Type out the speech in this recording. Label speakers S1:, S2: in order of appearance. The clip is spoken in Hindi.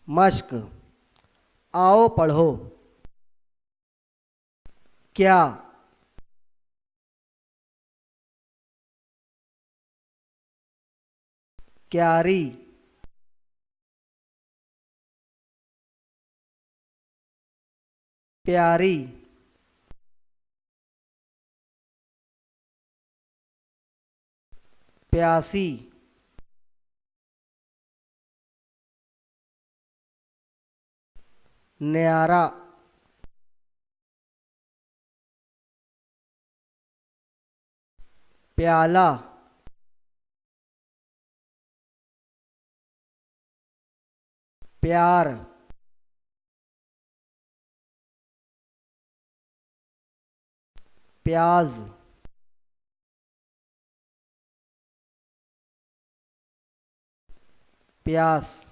S1: मश्क। आओ पढ़ो। क्या। क्यारी। प्यारी। प्यासी। न्यारा। प्याला। प्यार। प्याज। प्यास।